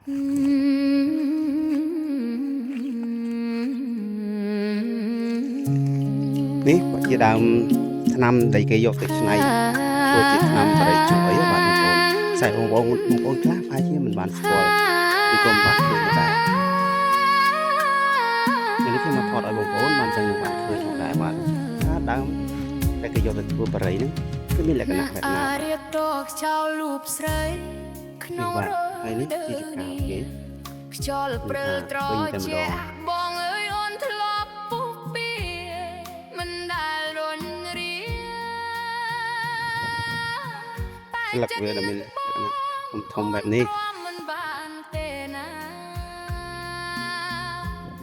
នេះជាដើមថ្នាំដែលគេយកទៅច្នៃធ្វើជាថ្នាំបរិយាអីបាទបងប្អូនខ្សែបងប្អូនខ្លះប្រហែលជាមិនបានស្គាល់ឬក៏មិនបានឃើញដែរនេះខ្ញុំមកថតឲ្យបងប្អូនបានចឹងបានឃើញដែរបាទថាដើមដែលគេយកទៅធ្វើបរិយាហ្នឹងគឺមានលក្ខណៈបែបណារៀបតខ្យល់លូបស្រីក្នុងរហើយនេះជាចកាគេខ្យល់ព្រិលត្រជាបងអើយអូនធ្លាប់ពុះពីមិនដែលរញរាស្លឹកវាដែលមានលក្ខណៈធំបែបនេះមិនបានទេណា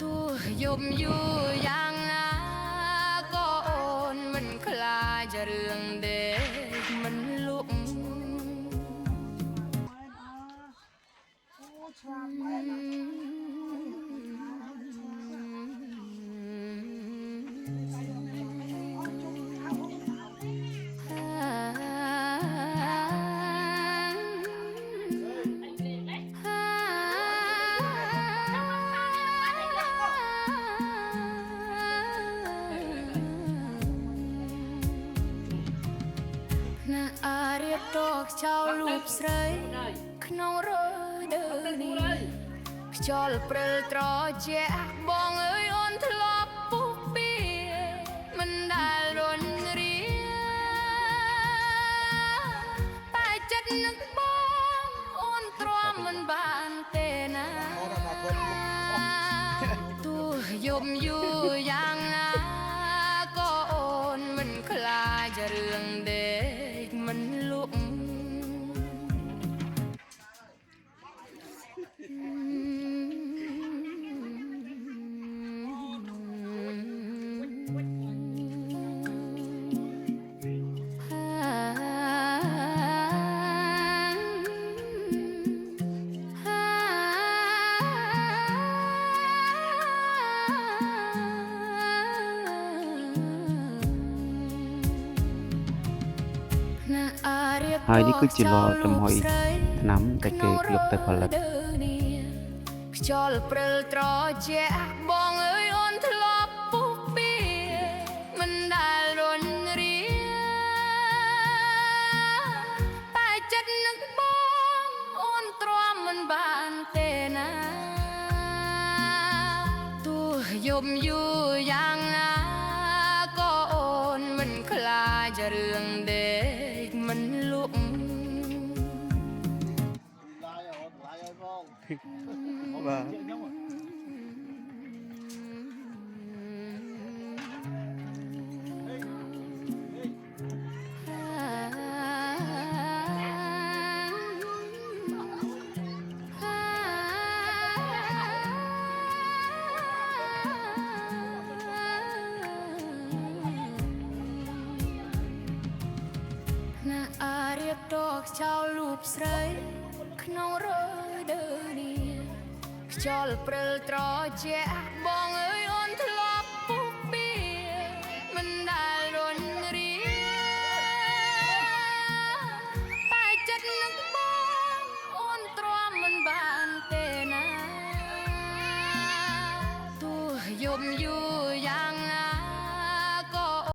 ទោះយប់យូរយ៉ាងណាក៏អូនមិនខ្លាចរឿងដេកមិនលក់រៀបតខ្យល់លូបស្រីក្នុងរដូវនេះខ្យល់ព្រិលត្រជាបងអើយអូនធ្លាប់ពុះពីមិនដែលរញរាតែចិត្តនឹកបងអូនទ្រាំមិនបានទេណាទោះយប់យូរយ៉ាងណាក៏អូនមិនខ្លាចរឿងដេកមិនលក់ហើយនេះគឺជាលចំហុយថ្នាំដែលគេយកទៅផលិតខ្យល់ព្រិលត្រជាបងអើយអូនធ្លាប់ពុះពីមិនដែលរញរាតែចិត្តនឹកបងអូនទ្រាំមិនបានទេណាទោះយប់យូរយ៉ាងណាក៏អូនមិនខ្លាចរឿងដេកមិនលក់បាទរៀបតខ្យល់លូបស្រីក្នុងរដូវនេះខ្យល់ព្រិលត្រជាបង